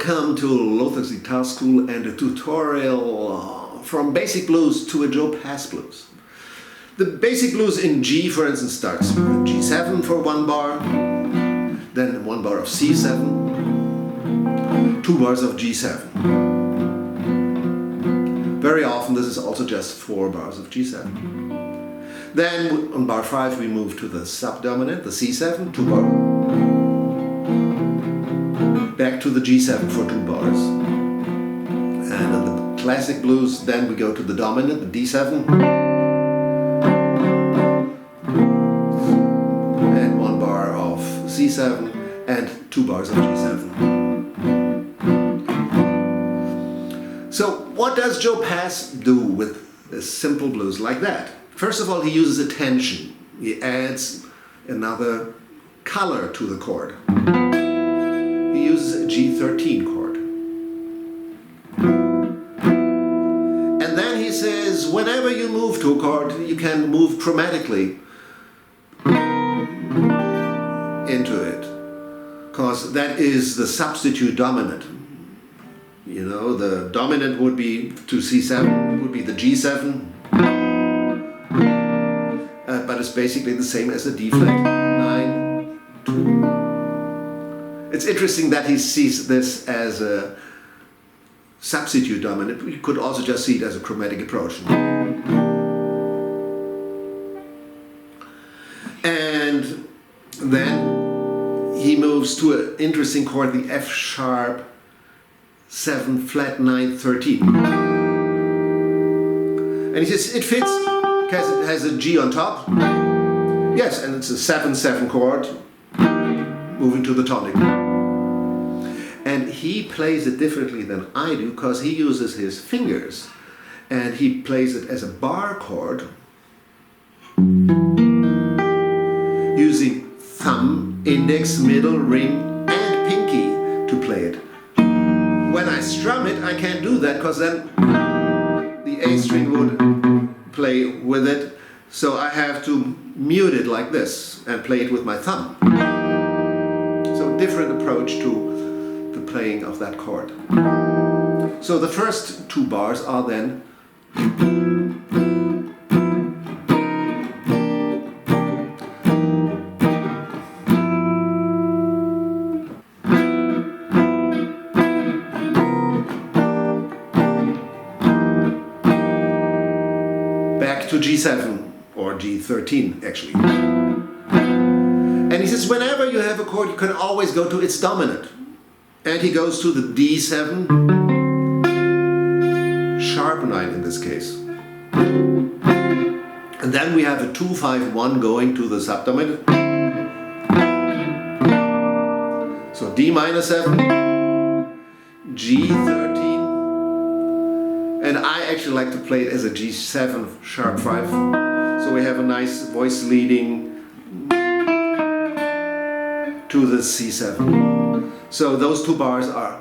Welcome to Lothar's Guitar School and a tutorial from basic blues to a Joe Pass blues. The basic blues in G, for instance, starts with G7 for 1 bar, then 1 bar of C7, 2 bars of G7. Very often this is also just 4 bars of G7. Then on bar 5 we move to the subdominant, the C7, 2 bar. Back to the G7 for 2 bars. And in the classic blues, then we go to the dominant, the D7. And 1 bar of C7 and 2 bars of G7. So what does Joe Pass do with a simple blues like that? First of all, he uses a tension. He adds another color to the chord. He uses a G13 chord. And then he says, whenever you move to a chord, you can move chromatically into it, because that is the substitute dominant. You know, the dominant would be to C7, would be the G7, but it's basically the same as a D flat 9, 2. It's interesting that he sees this as a substitute dominant. We could also just see it as a chromatic approach. And then he moves to an interesting chord, the F sharp 7 flat 9 13. And he says it fits because it has a G on top. Yes, and it's a 7-7 chord moving to the tonic. And he plays it differently than I do, because he uses his fingers and he plays it as a bar chord using thumb, index, middle, ring and pinky to play it. When I strum it, I can't do that, because then the A string would play with it. So I have to mute it like this and play it with my thumb. So different approach to the playing of that chord. So the first 2 bars are then back to G7 or G13 actually. And he says whenever you have a chord, you can always go to its dominant. And he goes to the D7 sharp 9 in this case. And then we have a 2-5-1 going to the subdominant. So D minor 7, G13. And I actually like to play it as a G7 sharp 5. So we have a nice voice leading to the C7. So those 2 bars are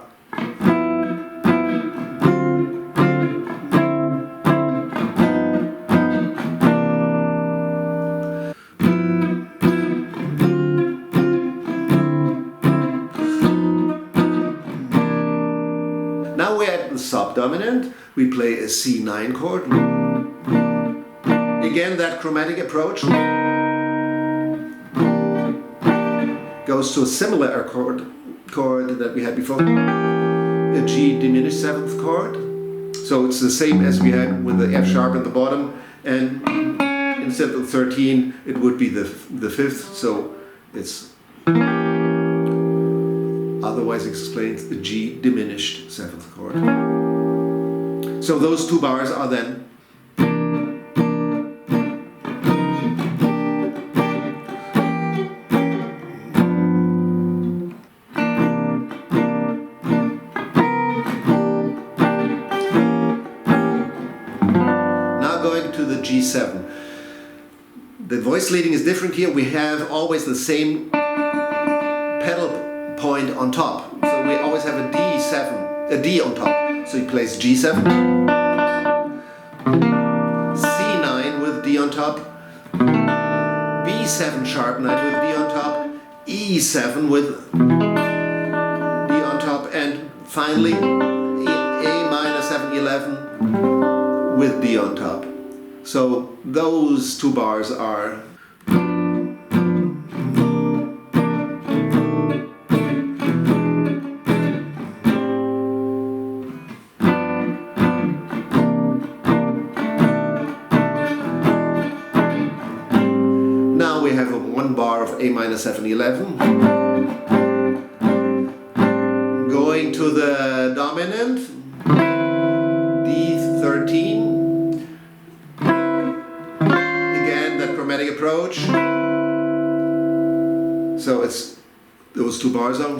now we're at the subdominant. We play a C9 chord. Again, that chromatic approach goes to a similar chord that we had before, a G diminished 7th chord. So it's the same as we had with the F sharp at the bottom, and instead of 13 it would be the 5th, so it's otherwise explains the G diminished 7th chord. So those 2 bars are then going to the G7. The voice leading is different here. We have always the same pedal point on top. So we always have a D7, a D on top. So he plays G7, C9 with D on top, B7 sharp 9 with D on top, E7 with D on top, and and finally A minor 7/11 with D on top. So those two bars are we have a one bar of A minor 7/11 going to the dominant D13, again that chromatic approach, so it's those two bars on.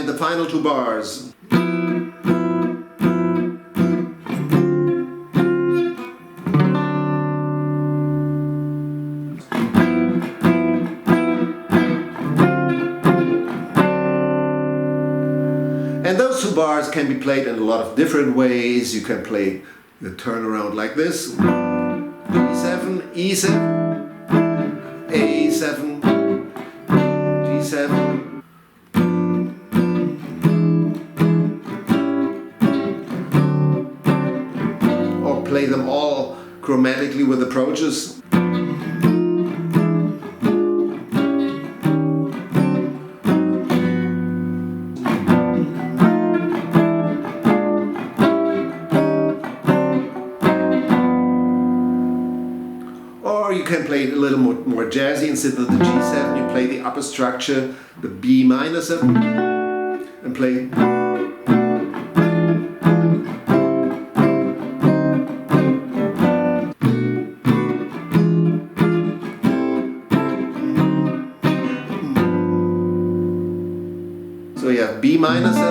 The final two bars. And those two bars can be played in a lot of different ways. You can play the turnaround like this. E7, E7, A7, G7. Play them all chromatically with approaches. Or you can play it a little more jazzy. Instead of the G7, you play the upper structure, the B minor 7, and play. So you have B minor 7,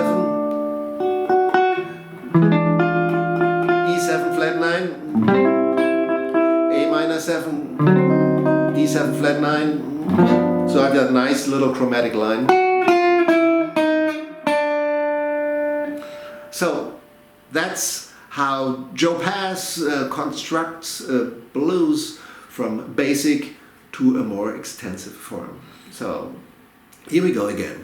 E7 flat 9, A minor 7, E7 flat 9. So I've got a nice little chromatic line. So that's how Joe Pass constructs blues from basic to a more extensive form. So here we go again.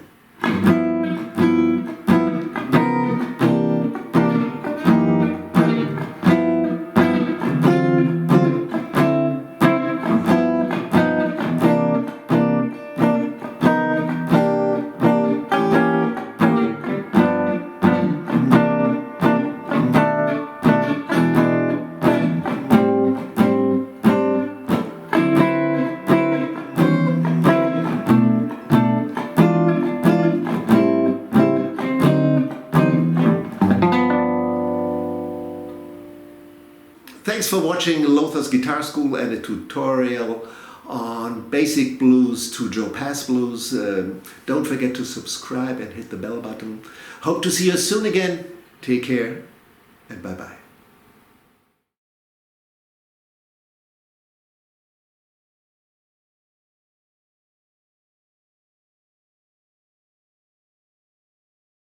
Thanks for watching Lothar's Guitar School and a tutorial on basic blues to Joe Pass blues. Don't forget to subscribe and hit the bell button. Hope to see you soon again. Take care and bye-bye.